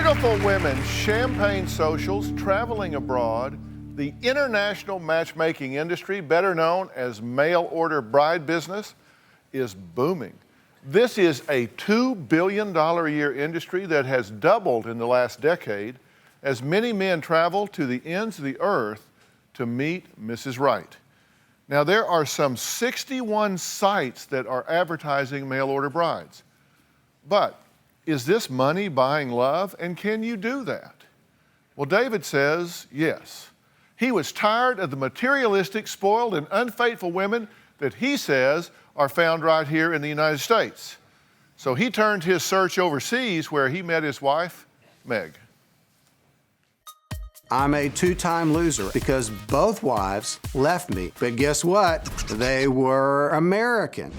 Beautiful women, champagne socials, traveling abroad, the international matchmaking industry, better known as mail-order bride business, is booming. This is a $2 billion a year industry that has doubled in the last decade as many men travel to the ends of the earth to meet Mrs. Right. Now, there are some 61 sites that are advertising mail-order brides. But is this money buying love, and can you do that? Well, David says yes. He was tired of the materialistic, spoiled, and unfaithful women that he says are found right here in the United States. So he turned his search overseas where he met his wife, Meg. I'm a two-time loser because both wives left me. But guess what? They were American.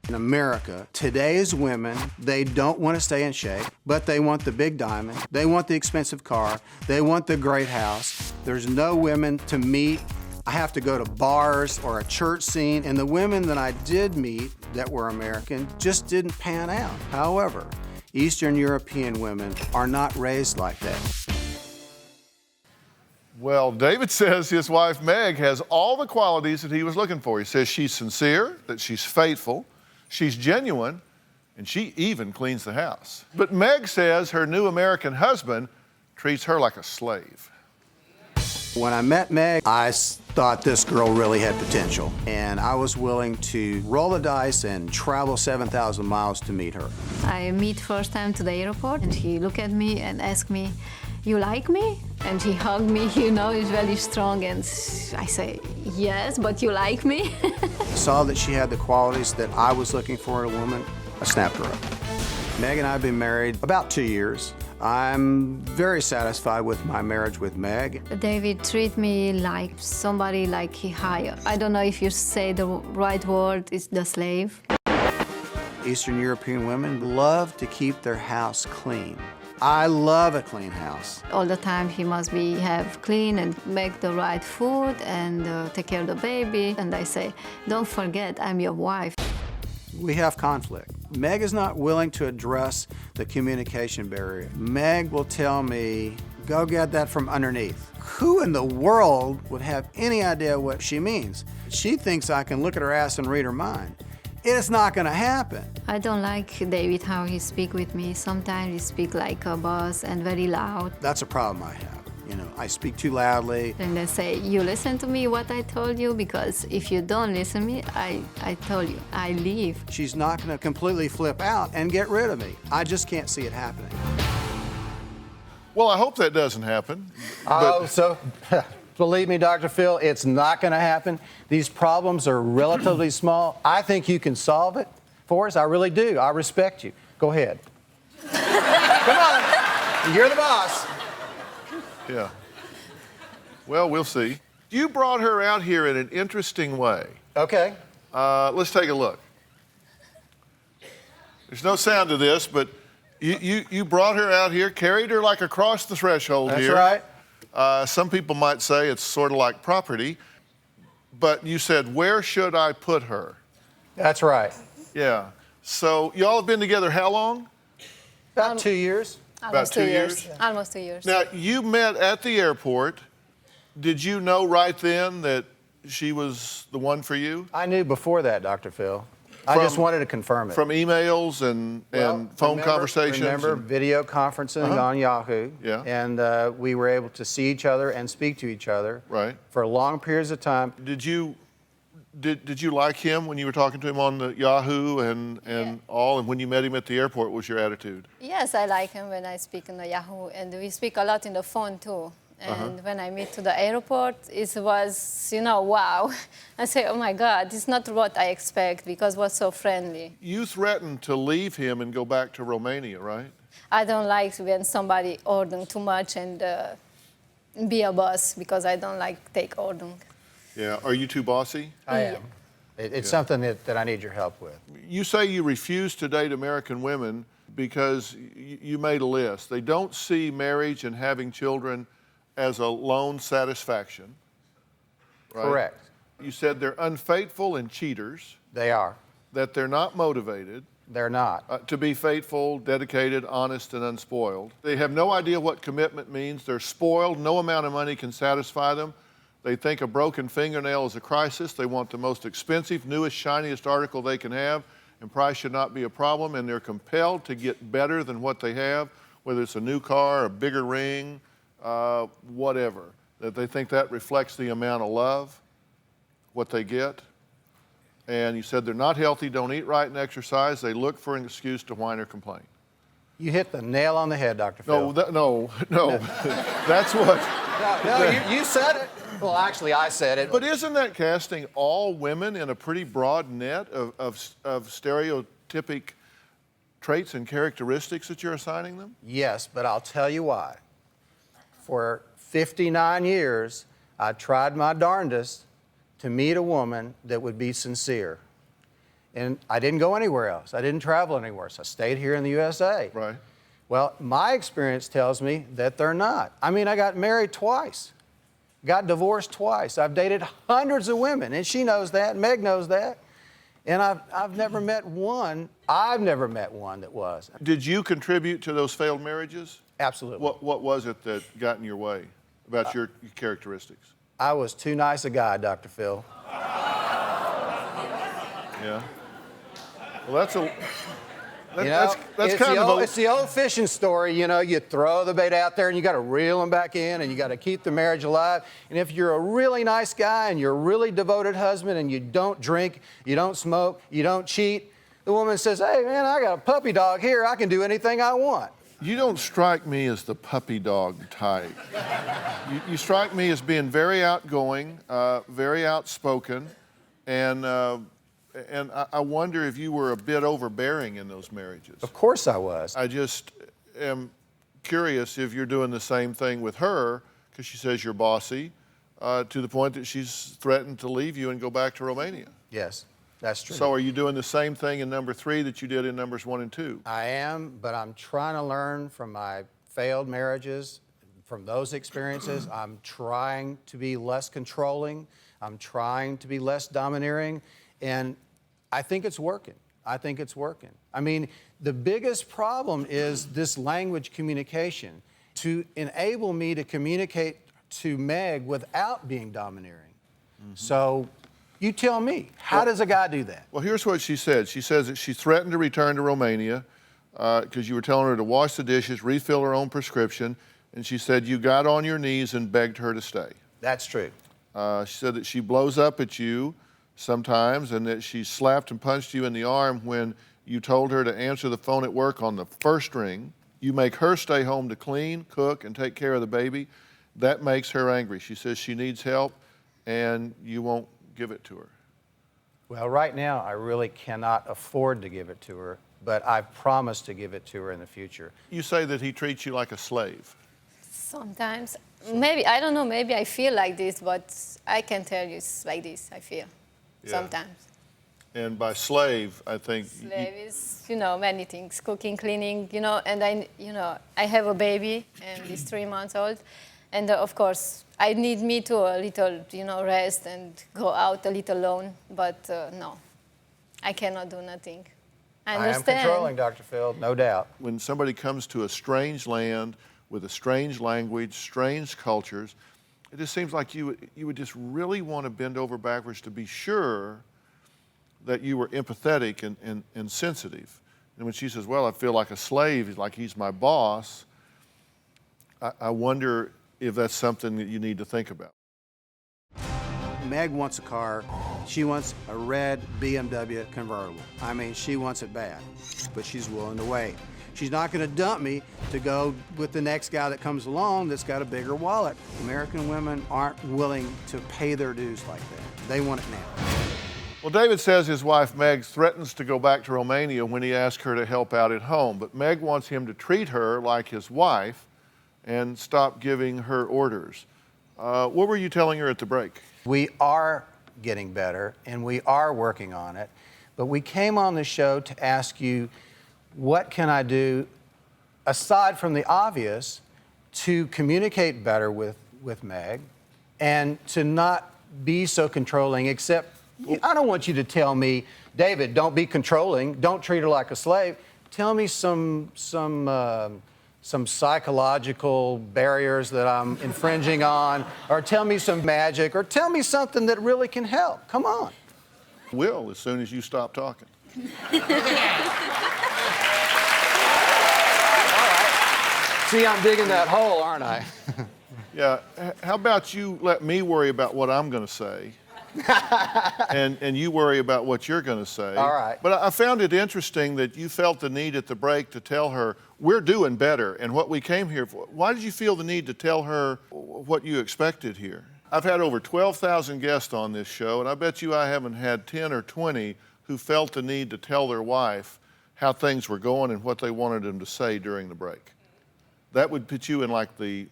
In America, today's women, they don't want to stay in shape, but they want the big diamond, they want the expensive car, they want the great house. There's no women to meet. I have to go to bars or a church scene, and the women that I did meet that were American just didn't pan out. However, Eastern European women are not raised like that. Well, David says his wife, Meg, has all the qualities that he was looking for. He says she's sincere, that she's faithful, she's genuine, and she even cleans the house. But Meg says her new American husband treats her like a slave. When I met Meg, I thought this girl really had potential, and I was willing to roll the dice and travel 7,000 miles to meet her. I meet first time to the airport, and he looked at me and asked me, "You like me?" And he hugged me, you know, he's very strong, and I say, "Yes, but you like me?" Saw that she had the qualities that I was looking for in a woman. I snapped her up. Meg and I have been married about 2 years. I'm very satisfied with my marriage with Meg. David treat me like somebody like he hired. I don't know if you say the right word, it's the slave. Eastern European women love to keep their house clean. I love a clean house. All the time he must have clean and make the right food and take care of the baby. And I say, don't forget, I'm your wife. We have conflict. Meg is not willing to address the communication barrier. Meg will tell me, go get that from underneath. Who in the world would have any idea what she means? She thinks I can look at her ass and read her mind. It's not gonna happen. I don't like David, how he speak with me. Sometimes he speak like a boss and very loud. That's a problem I have. You know, I speak too loudly. And they say, you listen to me what I told you, because if you don't listen to me, I told you, I leave. She's not gonna completely flip out and get rid of me. I just can't see it happening. Well, I hope that doesn't happen. Oh, so believe me, Dr. Phil, it's not going to happen. These problems are relatively small. I think you can solve it for us. I really do. I respect you. Go ahead. Come on. You're the boss. Yeah. Well, we'll see. You brought her out here in an interesting way. Okay. Let's take a look. There's no sound to this, but you brought her out here, carried her like across the threshold here. That's right. Some people might say it's sort of like property, but you said, where should I put her? That's right. Yeah. So y'all have been together how long? About 2 years. Almost About 2 2 years. years? Almost 2 years. Now, you met at the airport. Did you know right then that she was the one for you? I knew before that, Dr. Phil. I just wanted to confirm it. From emails and phone conversations? Remember video conferencing on Yahoo. Yeah. And we were able to see each other and speak to each other. Right. For long periods of time. Did you like him when you were talking to him on the Yahoo and all? And when you met him at the airport, what was your attitude? Yes, I like him when I speak on the Yahoo, and we speak a lot in the phone too. And when I meet to the airport, it was, you know, wow. I say, oh my God, it's not what I expect, because it was so friendly. You threatened to leave him and go back to Romania, right? I don't like when somebody ordering too much and be a boss, because I don't like take ordering. Yeah. Are you too bossy? I am. It's something that I need your help with. You say you refuse to date American women because you made a list. They don't see marriage and having children as a lone satisfaction, right? Correct. You said they're unfaithful and cheaters. They are. That they're not motivated. They're not. To be faithful, dedicated, honest, and unspoiled. They have no idea what commitment means. They're spoiled. No amount of money can satisfy them. They think a broken fingernail is a crisis. They want the most expensive, newest, shiniest article they can have, and price should not be a problem, and they're compelled to get better than what they have, whether it's a new car, a bigger ring, whatever. That they think that reflects the amount of love, what they get. And you said they're not healthy, don't eat right and exercise. They look for an excuse to whine or complain. You hit the nail on the head, Dr. Phil. No. That's what. No, you said it. Well, actually, I said it. But isn't that casting all women in a pretty broad net of stereotypic traits and characteristics that you're assigning them? Yes, but I'll tell you why. For 59 years, I tried my darndest to meet a woman that would be sincere. And I didn't go anywhere else. I didn't travel anywhere, so I stayed here in the USA. Right. Well, my experience tells me that they're not. I mean, I got married twice, got divorced twice. I've dated hundreds of women, and she knows that, Meg knows that. And I've never met one that was. Did you contribute to those failed marriages? Absolutely. What was it that got in your way about your characteristics? I was too nice a guy, Dr. Phil. Yeah. Well, that's it's kind of it's the old fishing story. You know, you throw the bait out there and you got to reel them back in, and you got to keep the marriage alive. And if you're a really nice guy and you're a really devoted husband and you don't drink, you don't smoke, you don't cheat, the woman says, "Hey, man, I got a puppy dog here. I can do anything I want." You don't strike me as the puppy dog type. You strike me as being very outgoing, very outspoken, and I wonder if you were a bit overbearing in those marriages. Of course I was. I just am curious if you're doing the same thing with her, because she says you're bossy, to the point that she's threatened to leave you and go back to Romania. Yes, that's true. So are you doing the same thing in number 3 that you did in numbers 1 and 2? I am, but I'm trying to learn from my failed marriages, from those experiences. I'm trying to be less controlling. I'm trying to be less domineering. And I think it's working. I mean, the biggest problem is this language communication. To enable me to communicate to Meg without being domineering. Mm-hmm. So you tell me, how does a guy do that? Well, here's what she said. She says that she threatened to return to Romania because you were telling her to wash the dishes, refill her own prescription, and she said you got on your knees and begged her to stay. That's true. She said that she blows up at you sometimes and that she slapped and punched you in the arm when you told her to answer the phone at work on the first ring. You make her stay home to clean, cook, and take care of the baby. That makes her angry. She says she needs help and you won't give it to her. Well, right now, I really cannot afford to give it to her, but I've promised to give it to her in the future. You say that he treats you like a slave. Sometimes. Maybe, I don't know, maybe I feel like this, but I can tell you it's like this, I feel. Yeah. Sometimes. And by slave, I think... Slave is, many things, cooking, cleaning, and I have a baby, and he's 3 months old. And of course, I need me to a little, rest and go out a little alone. But no, I cannot do nothing. I understand. am controlling, Dr. Phil, no doubt. When somebody comes to a strange land with a strange language, strange cultures, it just seems like you would just really want to bend over backwards to be sure that you were empathetic and sensitive. And when she says, well, I feel like a slave, like he's my boss, I wonder if that's something that you need to think about. Meg wants a car. She wants a red BMW convertible. I mean, she wants it bad, but she's willing to wait. She's not going to dump me to go with the next guy that comes along that's got a bigger wallet. American women aren't willing to pay their dues like that. They want it now. Well, David says his wife Meg threatens to go back to Romania when he asks her to help out at home, but Meg wants him to treat her like his wife and stop giving her orders. What were you telling her at the break? We are getting better, and we are working on it, but we came on the show to ask you, what can I do, aside from the obvious, to communicate better with Meg and to not be so controlling, except I don't want you to tell me, David, don't be controlling, don't treat her like a slave. Tell me some psychological barriers that I'm infringing on, or tell me some magic, or tell me something that really can help. Come on. Will, as soon as you stop talking. All right. See, I'm digging that hole, aren't I? Yeah, how about you let me worry about what I'm going to say, and you worry about what you're going to say. All right. But I found it interesting that you felt the need at the break to tell her, we're doing better, and what we came here for. Why did you feel the need to tell her what you expected here? I've had over 12,000 guests on this show, and I bet you I haven't had 10 or 20 who felt the need to tell their wife how things were going and what they wanted them to say during the break. That would put you in like the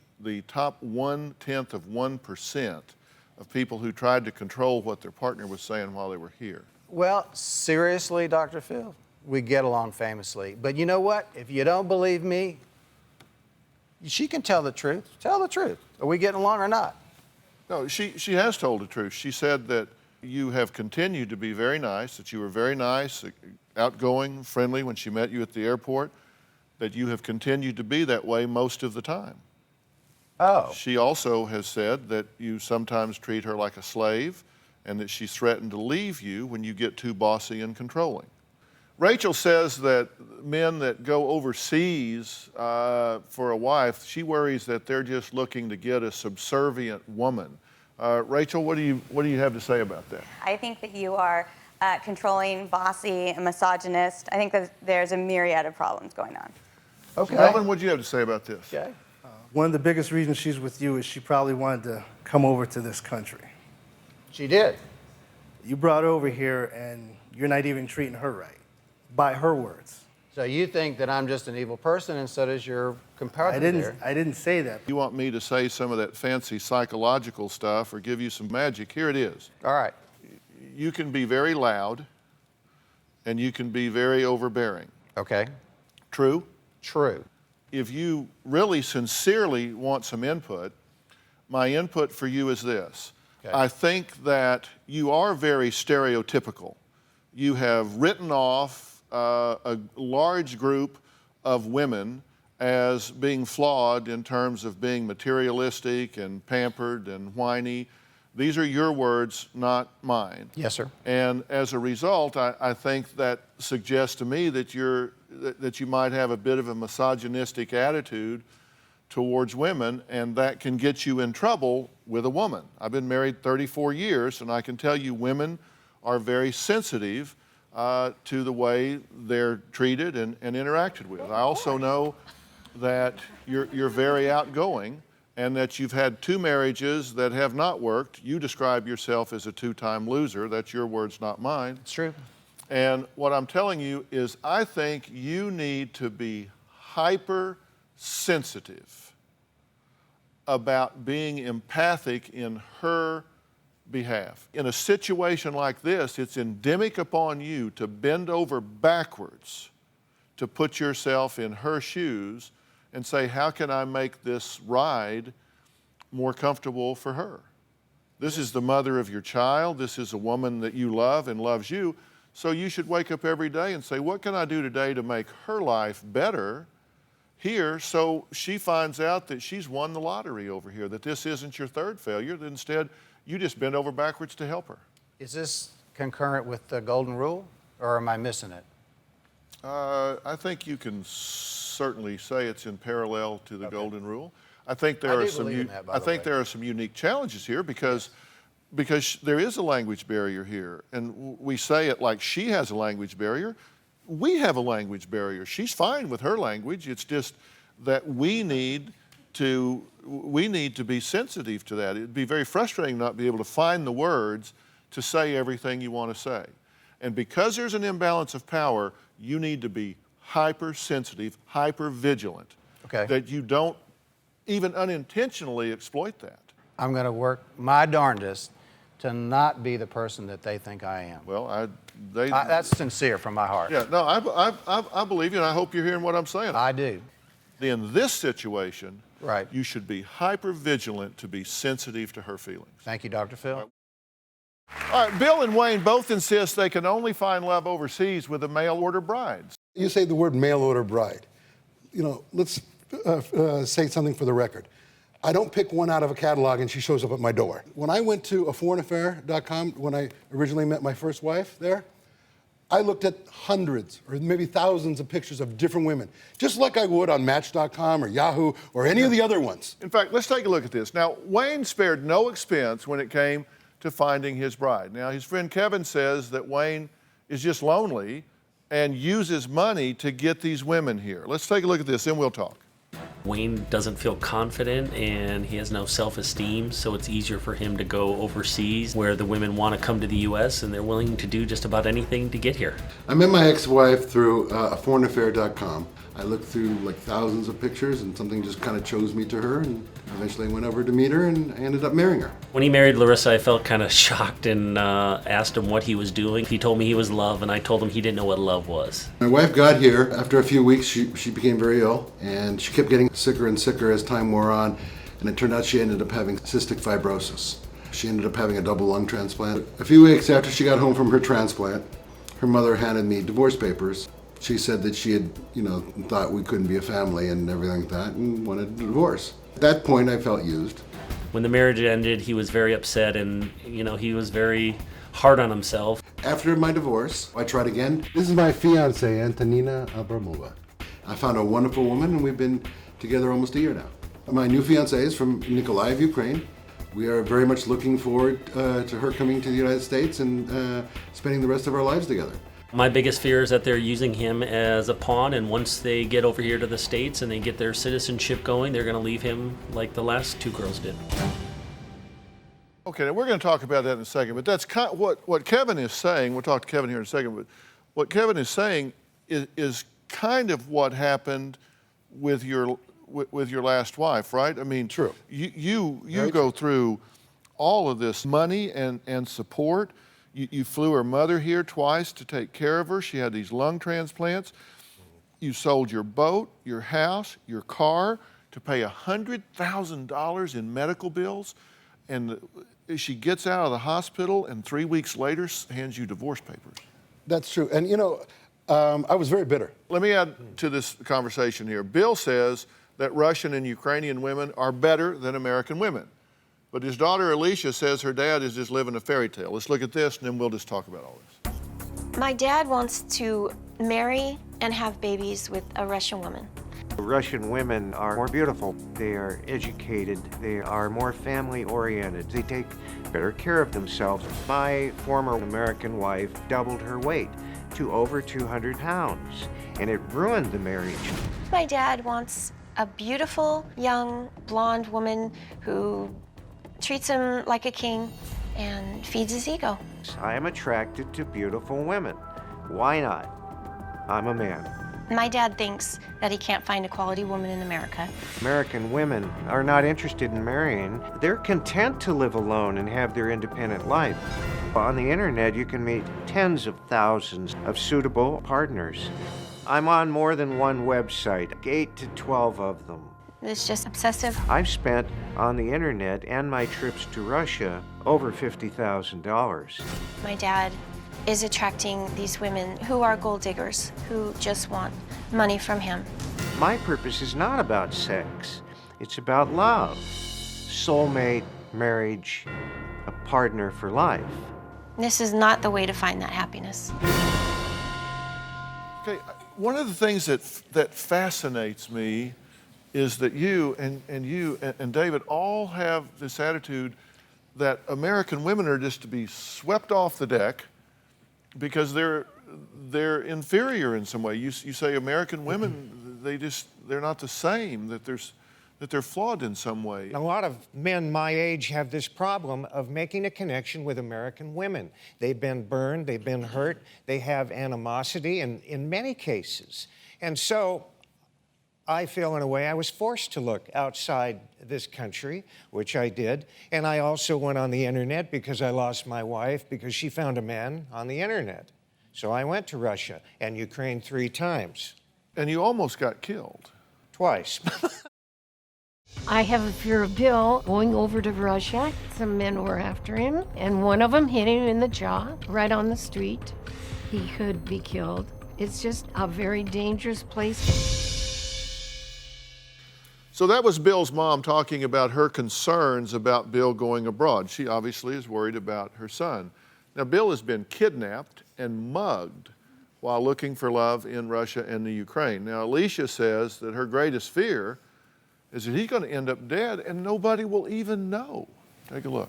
top 1/10 of 1% of people who tried to control what their partner was saying while they were here. Well, seriously, Dr. Phil, we get along famously. But you know what? If you don't believe me, she can tell the truth. Tell the truth. Are we getting along or not? No, she has told the truth. She said that you have continued to be very nice, that you were very nice, outgoing, friendly when she met you at the airport, that you have continued to be that way most of the time. Oh. She also has said that you sometimes treat her like a slave and that she's threatened to leave you when you get too bossy and controlling. Rachel says that men that go overseas for a wife, she worries that they're just looking to get a subservient woman. Rachel, what do you have to say about that? I think that you are controlling, bossy, and misogynist. I think that there's a myriad of problems going on. Okay. Ellen, what do you have to say about this? Okay. One of the biggest reasons she's with you is she probably wanted to come over to this country. She did. You brought her over here, and you're not even treating her right, by her words. So you think that I'm just an evil person, and so does your comparator there. I didn't say that. You want me to say some of that fancy psychological stuff or give you some magic? Here it is. All right. You can be very loud, and you can be very overbearing. Okay. True? True. If you really sincerely want some input, my input for you is this. Okay. I think that you are very stereotypical. You have written off a large group of women as being flawed in terms of being materialistic and pampered and whiny. These are your words, not mine. Yes, sir. And as a result, I think that suggests to me that you might have a bit of a misogynistic attitude towards women, and that can get you in trouble with a woman. I've been married 34 years, and I can tell you women are very sensitive to the way they're treated and interacted with. I also know that you're very outgoing, and that you've had 2 marriages that have not worked. You describe yourself as a 2-time loser. That's your words, not mine. It's true. And what I'm telling you is I think you need to be hypersensitive about being empathic in her behalf. In a situation like this, it's endemic upon you to bend over backwards to put yourself in her shoes and say, how can I make this ride more comfortable for her? This is the mother of your child. This is a woman that you love and loves you. So you should wake up every day and say, what can I do today to make her life better here, so she finds out that she's won the lottery over here, that this isn't your third failure, that instead you just bend over backwards to help her. Is this concurrent with the golden rule, or am I missing it? I think you can certainly say it's in parallel to the golden rule. I think there I are do some. believe in that, by I the think way. there are some unique challenges here because there is a language barrier here, and we say it like she has a language barrier. We have a language barrier. She's fine with her language. It's just that we need to be sensitive to that. It'd be very frustrating not to be able to find the words to say everything you want to say. And because there's an imbalance of power, you need to be hypersensitive, hypervigilant, Okay. that you don't even unintentionally exploit that. I'm going to work my darndest to not be the person that they think I am. Well, That's sincere from my heart. yeah, no, I believe you, and I hope you're hearing what I'm saying. I do. In this situation, Right. you should be hypervigilant to be sensitive to her feelings. Thank you, Dr. Phil. All right, Bill and Wayne both insist they can only find love overseas with a mail-order bride. You say the word mail-order bride. You know, let's say something for the record. I don't pick one out of a catalog and she shows up at my door. When I went to foreignaffair.com, when I originally met my first wife there, I looked at hundreds or maybe thousands of pictures of different women, just like I would on Match.com or Yahoo or any of the other ones. In fact, let's take a look at this. Now, Wayne spared no expense when it came to finding his bride. Now, his friend Kevin says that Wayne is just lonely and uses money to get these women here. Let's take a look at this, then we'll talk. Wayne doesn't feel confident and he has no self-esteem, so it's easier for him to go overseas where the women want to come to the U.S. and they're willing to do just about anything to get here. I met my ex-wife through foreignaffair.com. I looked through like thousands of pictures and something just kind of chose me to her, and eventually I went over to meet her and I ended up marrying her. When he married Larissa, I felt kind of shocked and asked him what he was doing. He told me he was love, and I told him he didn't know what love was. My wife got here. After a few weeks, she became very ill, and she kept getting sicker and sicker as time wore on, and it turned out she ended up having cystic fibrosis. She ended up having a double lung transplant. A few weeks after she got home from her transplant, her mother handed me divorce papers. She said that she had, thought we couldn't be a family and everything like that, and wanted a divorce. At that point, I felt used. When the marriage ended, he was very upset and, he was very hard on himself. After my divorce, I tried again. This is my fiancé, Antonina Abramova. I found a wonderful woman, and we've been together almost a year now. My new fiancé is from Nikolaev, Ukraine. We are very much looking forward to her coming to the United States and spending the rest of our lives together. My biggest fear is that they're using him as a pawn, and once they get over here to the States and they get their citizenship going, they're going to leave him like the last two girls did. Okay, now we're going to talk about that in a second, but that's kind of what Kevin is saying. We'll talk to Kevin here in a second, but what Kevin is saying is kind of what happened with your last wife, right? I mean, true. You go through all of this money and support. You flew her mother here twice to take care of her. She had these lung transplants. You sold your boat, your house, your car to pay $100,000 in medical bills. And she gets out of the hospital and 3 weeks later hands you divorce papers. That's true. And I was very bitter. Let me add to this conversation here. Bill says that Russian and Ukrainian women are better than American women. But his daughter Alicia says her dad is just living a fairy tale. Let's look at this and then we'll just talk about all this. My dad wants to marry and have babies with a Russian woman. Russian women are more beautiful. They are educated. They are more family-oriented. They take better care of themselves. My former American wife doubled her weight to over 200 pounds, and it ruined the marriage. My dad wants a beautiful, young, blonde woman who treats him like a king and feeds his ego. I am attracted to beautiful women. Why not? I'm a man. My dad thinks that he can't find a quality woman in America. American women are not interested in marrying. They're content to live alone and have their independent life. On the internet, you can meet tens of thousands of suitable partners. I'm on more than one website, 8 to 12 of them. It's just obsessive. I've spent on the internet and my trips to Russia over $50,000. My dad is attracting these women who are gold diggers, who just want money from him. My purpose is not about sex. It's about love, soulmate, marriage, a partner for life. This is not the way to find that happiness. Okay, one of the things that fascinates me is that you and David all have this attitude that American women are just to be swept off the deck because they're inferior in some way. You say American women, they're not the same, that they're flawed in some way. A lot of men my age have this problem of making a connection with American women. They've been burned, they've been hurt, they have animosity in many cases. And so I feel in a way I was forced to look outside this country, which I did. And I also went on the internet because I lost my wife because she found a man on the internet. So I went to Russia and Ukraine 3 times. And you almost got killed. Twice. I have a fear of Bill going over to Russia. Some men were after him, and one of them hit him in the jaw, right on the street. He could be killed. It's just a very dangerous place. So that was Bill's mom talking about her concerns about Bill going abroad. She obviously is worried about her son. Now, Bill has been kidnapped and mugged while looking for love in Russia and the Ukraine. Now, Alicia says that her greatest fear is that he's going to end up dead and nobody will even know. Take a look.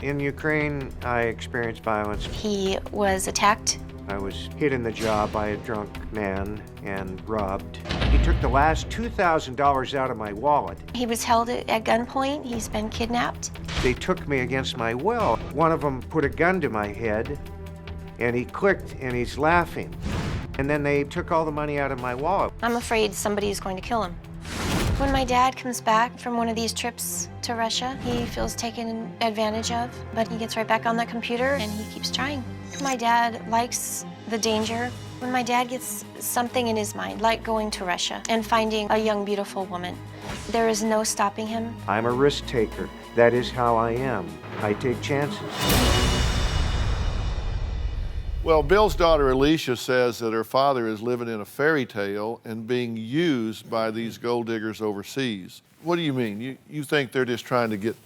In Ukraine, I experienced violence. He was attacked. I was hit in the jaw by a drunk man and robbed. He took the last $2,000 out of my wallet. He was held at gunpoint. He's been kidnapped. They took me against my will. One of them put a gun to my head, and he clicked, and he's laughing. And then they took all the money out of my wallet. I'm afraid somebody's going to kill him. When my dad comes back from one of these trips to Russia, he feels taken advantage of, but he gets right back on that computer and he keeps trying. My dad likes the danger. When my dad gets something in his mind, like going to Russia and finding a young, beautiful woman, there is no stopping him. I'm a risk taker. That is how I am. I take chances. Well, Bill's daughter Alicia says that her father is living in a fairy tale and being used by these gold diggers overseas. What do you mean? You think they're just trying to get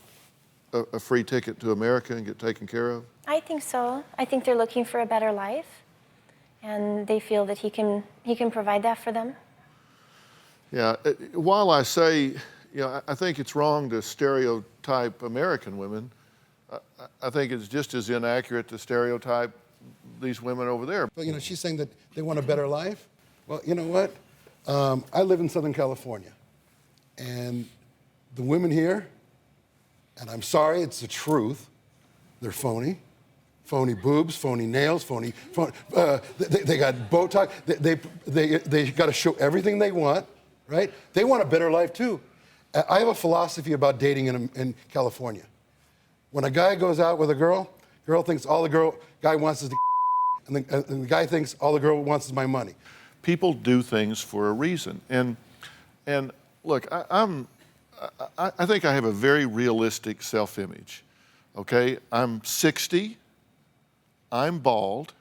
a free ticket to America and get taken care of? I think so. I think they're looking for a better life, and they feel that he can provide that for them. Yeah, while I say, I think it's wrong to stereotype American women, I think it's just as inaccurate to stereotype these women over there. But, she's saying that they want a better life. Well, you know what? I live in Southern California, and the women here, and I'm sorry, it's the truth, they're phony. Phony boobs, phony nails, phony they got Botox. They got to show everything they want, right? They want a better life too. I have a philosophy about dating in California. When a guy goes out with a girl thinks all the guy wants is the and the guy thinks all the girl wants is my money. People do things for a reason, and look, I think I have a very realistic self-image. Okay, I'm 60. I'm bald.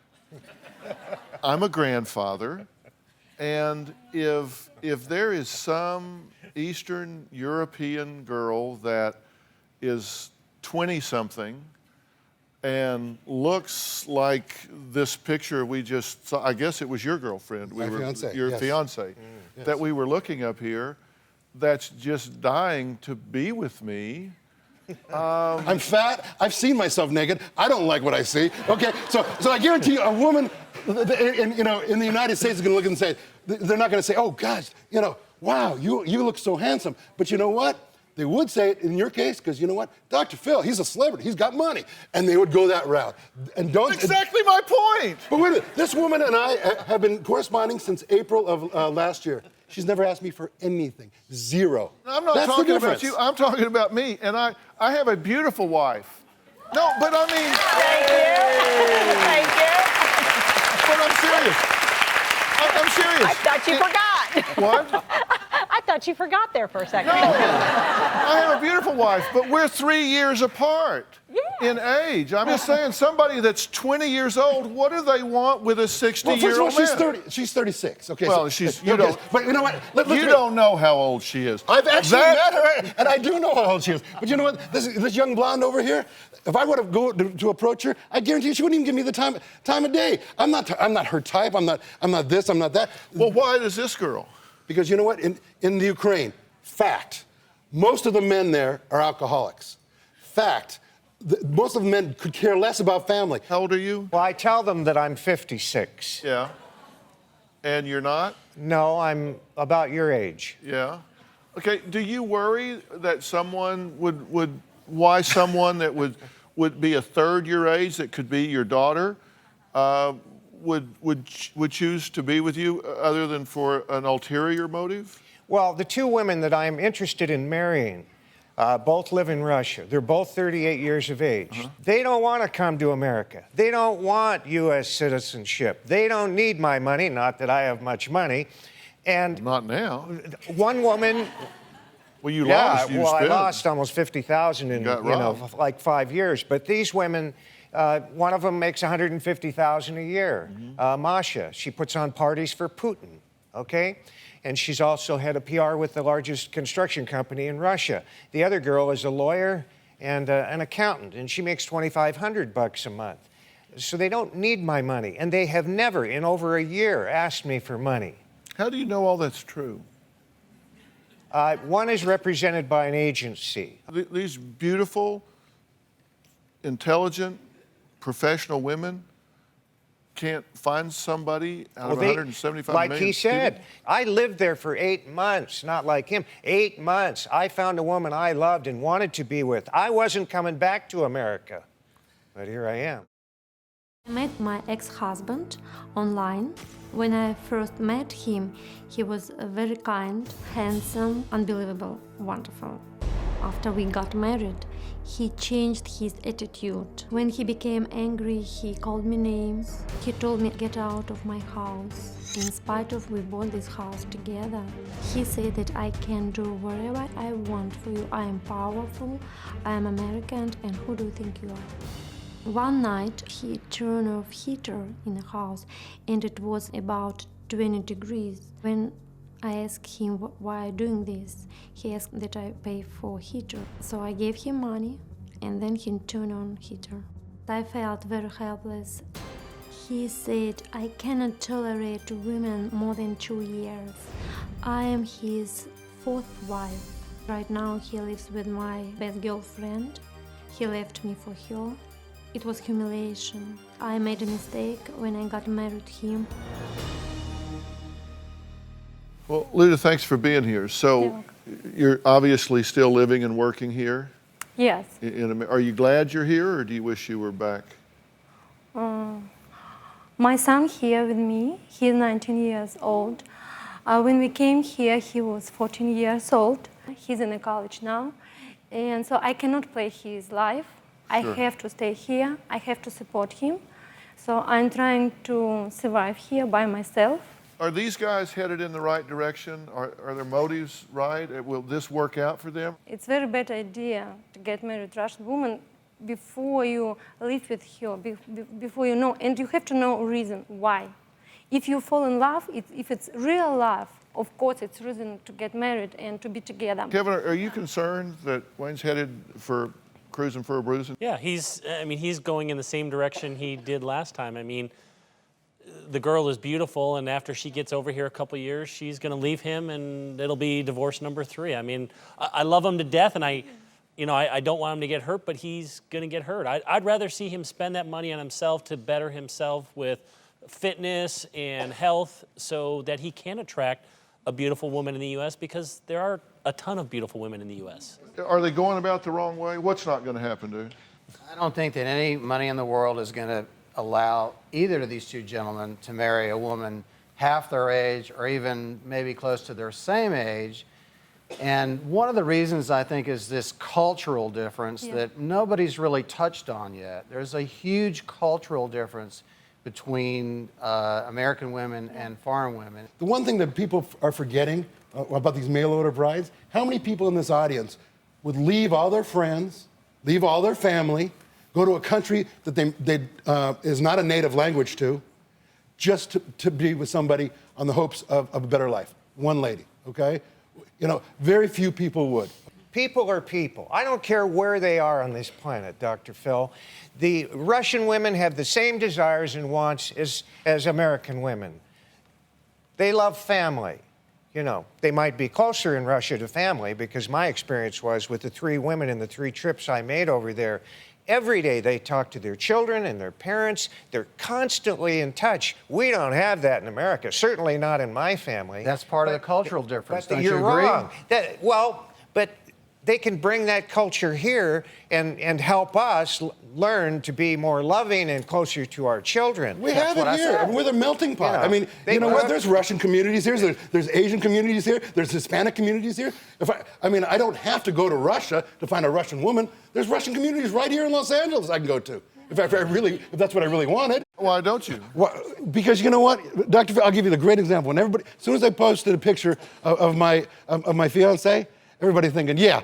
I'm a grandfather, and if there is some Eastern European girl that is 20-something and looks like this picture we just saw, I guess it was your girlfriend. My fiancé, your yes. fiancé, yes. that we were looking up here, that's just dying to be with me. I'm fat. I've seen myself naked. I don't like what I see. Okay, so I guarantee you, a woman, in the United States is going to look and say, they're not going to say, oh gosh, wow, you look so handsome. But you know what? They would say it in your case because you know what? Dr. Phil, he's a celebrity. He's got money, and they would go that route. And don't exactly my point. But wait a minute. This woman and I have been corresponding since April of last year. She's never asked me for anything. Zero. I'm not That's talking the about you. I'm talking about me, and I have a beautiful wife. No, but I mean. Thank you. But I'm serious. I'm serious. I thought you forgot. What? I thought you forgot there for a second. No, I have a beautiful wife, but we're 3 years apart in age. I'm just saying, somebody that's 20 years old, what do they want with a 60-year-old well, man? She's 36. Okay. Well, so, you don't. But you know what? You don't know how old she is. I've actually met her, and I do know how old she is. But you know what? This young blonde over here, if I would have go to approach her, I guarantee you she wouldn't even give me the time of day. I'm not her type. I'm not this. I'm not that. Well, why is this girl? Because you know what? In the Ukraine, fact, most of the men there are alcoholics. Fact, most of the men could care less about family. How old are you? Well, I tell them that I'm 56. Yeah. And you're not? No, I'm about your age. Yeah. Okay, do you worry that someone why someone that would be a third your age, that could be your daughter, would choose to be with you other than for an ulterior motive? Well, the two women that I'm interested in marrying both live in Russia. They're both 38 years of age. They don't want to come to America. They don't want U.S. citizenship. They don't need my money, not that I have much money. And not now. One woman Well, you Yeah, lost. You well, I spent. lost almost 50,000 in got robbed. like 5 years. But these women, one of them makes 150,000 a year. Masha, she puts on parties for Putin. Okay, and she's also head of PR with the largest construction company in Russia. The other girl is a lawyer and an accountant, and she makes $2,500 a month. So they don't need my money, and they have never, in over a year, asked me for money. How do you know all that's true? One is represented by an agency. These beautiful, intelligent, professional women can't find somebody out of 175 like million he said, people? I lived there for 8 months, not like him. 8 months. I found a woman I loved and wanted to be with. I wasn't coming back to America, but here I am. I met my ex-husband online. When I first met him, he was very kind, handsome, unbelievable, wonderful. After we got married, he changed his attitude. When he became angry, he called me names. He told me, get out of my house. In spite of we bought this house together, he said that I can do whatever I want for you. I am powerful, I am American, and who do you think you are? One night, he turned off heater in the house, and it was about 20 degrees. When I asked him why doing this, he asked that I pay for heater. So I gave him money, and then he turned on heater. I felt very helpless. He said, I cannot tolerate women more than 2 years. I am his 4th wife. Right now, he lives with my best girlfriend. He left me for her. It was humiliation. I made a mistake when I got married to him. Well, Luda, thanks for being here. So you're obviously still living and working here? Yes. Are you glad you're here, or do you wish you were back? My son here with me, he's 19 years old. When we came here, he was 14 years old. He's in a college now. And so I cannot play his life. I have to stay here. I have to support him. So I'm trying to survive here by myself. Are these guys headed in the right direction? Are their motives right? Will this work out for them? It's a very bad idea to get married to a Russian woman before you live with her, before you know. And you have to know a reason why. If you fall in love, if it's real love, of course it's reason to get married and to be together. Kevin, are you concerned that Wayne's headed for cruising for a bruising? Yeah, he's going in the same direction he did last time. I mean, the girl is beautiful, and after she gets over here a couple years, she's going to leave him, and it'll be divorce number 3. I mean, I love him to death, and I don't want him to get hurt, but he's going to get hurt. I'd rather see him spend that money on himself to better himself with fitness and health so that he can attract a beautiful woman in the U.S., because there are a ton of beautiful women in the U.S. Are they going about the wrong way? What's not going to happen, dude? I don't think that any money in the world is going to allow either of these two gentlemen to marry a woman half their age or even maybe close to their same age. And one of the reasons, I think, is this cultural difference that nobody's really touched on yet. There's a huge cultural difference between American women and foreign women. The one thing that people are forgetting about these mail-order brides, how many people in this audience would leave all their friends, leave all their family, go to a country that they is not a native language to, just to be with somebody on the hopes of a better life? One lady, okay? You know, very few people would. People are people. I don't care where they are on this planet, Dr. Phil. The Russian women have the same desires and wants as American women. They love family. You know, they might be closer in Russia to family, because my experience was with the 3 women and the 3 trips I made over there, every day they talk to their children and their parents. They're constantly in touch. We don't have that in America, certainly not in my family. That's part of the cultural difference, don't you You're agree? wrong. But they can bring that culture here and help us learn to be more loving and closer to our children. We have it here. We're the melting pot. I mean, you know what? There's Russian communities here. There's Asian communities here. There's Hispanic communities here. I don't have to go to Russia to find a Russian woman. There's Russian communities right here in Los Angeles I can go to if that's what I really wanted. Why don't you? Well, because you know what, Dr. Phil, I'll give you the great example. When as soon as I posted a picture of my fiancé, Everybody thinking, yeah,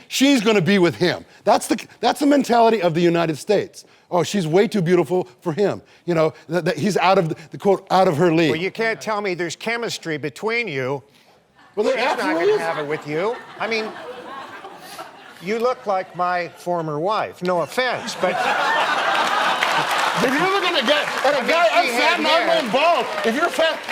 she's going to be with him. That's the mentality of the United States. Oh, she's way too beautiful for him. You know, that he's out of the quote, out of her league. Well, you can't tell me there's chemistry between you. Well, there He's not absolutely going to is. have it with you. I mean, you look like my former wife. No offense, but If you're looking at a guy, I'm fat and ugly and bald.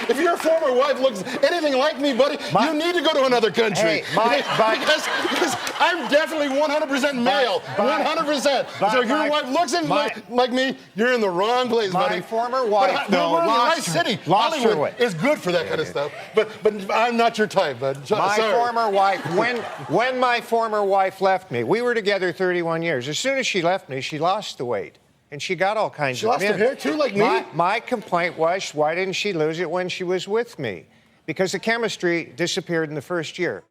If your former wife looks anything like me, buddy, you need to go to another country. Hey, because I'm definitely 100% male. 100%. So if your wife looks like me, you're in the wrong place, buddy. My former wife, though, we're in the right lost city. her Hollywood way. is good for that kind of stuff. But I'm not your type, bud. My Sorry. former wife, when my former wife left me, we were together 31 years. As soon as she left me, she lost the weight. And she got all kinds She of lost her men. hair too, like me? My complaint was, why didn't she lose it when she was with me? Because the chemistry disappeared in the first year.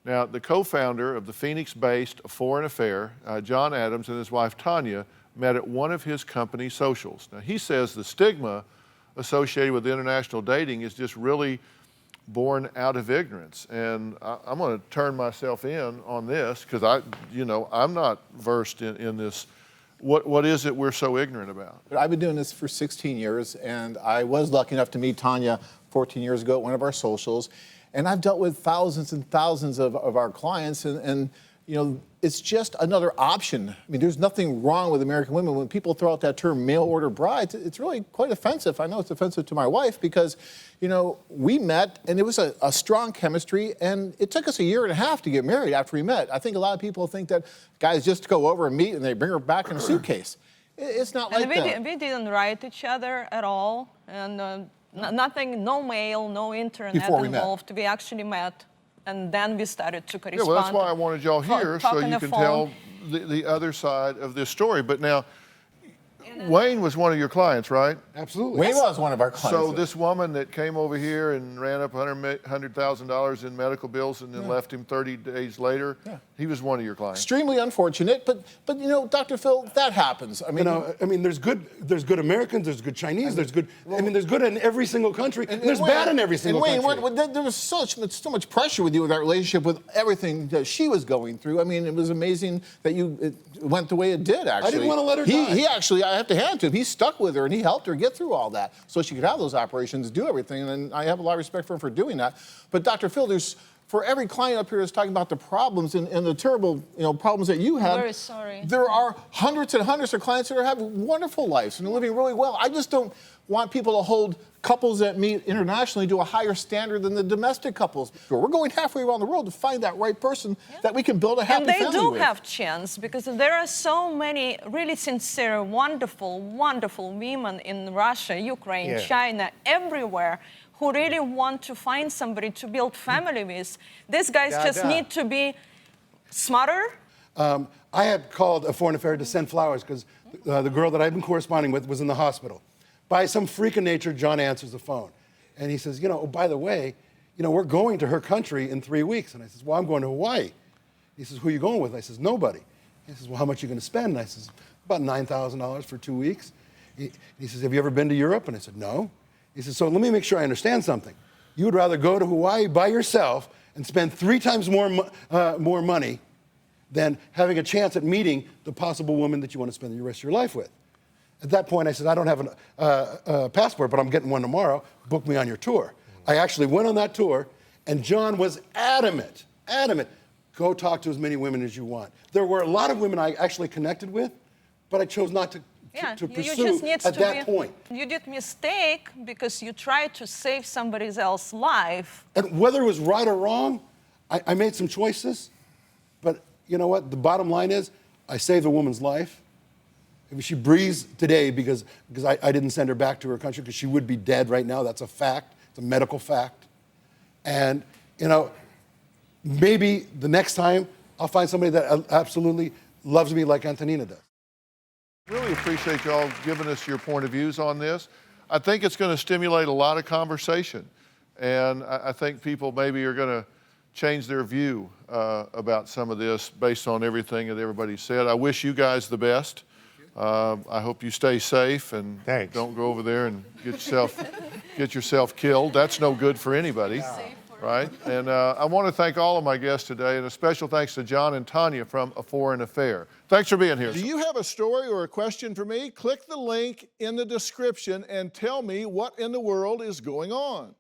Now, the co-founder of the Phoenix-based Foreign Affair, John Adams, and his wife Tanya met at one of his company socials. Now, he says the stigma associated with international dating is just really born out of ignorance. And I'm going to turn myself in on this because I'm not versed in this. What is it we're so ignorant about? I've been doing this for 16 years, and I was lucky enough to meet Tanya 14 years ago at one of our socials. And I've dealt with thousands and thousands of our clients, and you know, it's just another option. I mean, there's nothing wrong with American women. When people throw out that term mail order brides, it's really quite offensive. I know it's offensive to my wife because, you know, we met and it was a strong chemistry, and it took us a year and a half to get married after we met. I think a lot of people think that guys just go over and meet and they bring her back in a suitcase. It's not like that. We didn't write each other at all, and nothing, no mail, no internet involved. We actually met. And then we started to correspond. Yeah, well, that's why I wanted y'all here, so you can tell the other side of this story. But now, Wayne was one of your clients, right? Absolutely. Wayne was one of our clients. So this woman that came over here and ran up $100,000 in medical bills and then left him 30 days later, he was one of your clients. Extremely unfortunate, but you know, Dr. Phil, that happens. I mean, there's good Americans, there's good Chinese, there's good in every single country, and there's bad in every single country. Wayne, there was so much pressure with you with that relationship, with everything that she was going through. I mean, it was amazing that it went the way it did, actually. I didn't want to let her die. He actually, I have to hand it to him, he stuck with her and he helped her get through all that so she could have those operations, do everything, and I have a lot of respect for him for doing that. But Dr. Phil, for every client up here that's talking about the problems and the terrible, problems that you had, very sorry. There are hundreds and hundreds of clients that are having wonderful lives and are living really well. I just don't want people to hold couples that meet internationally to a higher standard than the domestic couples. We're going halfway around the world to find that right person that we can build a happy family with. And they do have chance, because there are so many really sincere, wonderful, wonderful women in Russia, Ukraine, China, everywhere, who really want to find somebody to build family with. These guys just need to be smarter. I had called a Foreign Affair to send flowers because the girl that I've been corresponding with was in the hospital. By some freak of nature, John answers the phone. And he says, oh, by the way, we're going to her country in 3 weeks. And I says, well, I'm going to Hawaii. He says, who are you going with? I says, nobody. He says, well, how much are you going to spend? And I says, about $9,000 for 2 weeks. He says, have you ever been to Europe? And I said, no. He says, so let me make sure I understand something. You would rather go to Hawaii by yourself and spend 3 times more money than having a chance at meeting the possible woman that you want to spend the rest of your life with. At that point, I said, I don't have a passport, but I'm getting one tomorrow. Book me on your tour. I actually went on that tour, and John was adamant. Go talk to as many women as you want. There were a lot of women I actually connected with, but I chose not to pursue at that point. You did mistake because you tried to save somebody else's life. And whether it was right or wrong, I made some choices, but you know what? The bottom line is, I saved a woman's life. If she breathes today because I didn't send her back to her country because she would be dead right now. That's a fact. It's a medical fact. And, maybe the next time I'll find somebody that absolutely loves me like Antonina does. Really appreciate y'all giving us your point of views on this. I think it's going to stimulate a lot of conversation. And I think people maybe are going to change their view about some of this based on everything that everybody said. I wish you guys the best. I hope you stay safe and don't go over there and get yourself killed. That's no good for anybody. right? And I want to thank all of my guests today, and a special thanks to John and Tanya from A Foreign Affair. Thanks for being here. Do you have a story or a question for me? Click the link in the description and tell me what in the world is going on.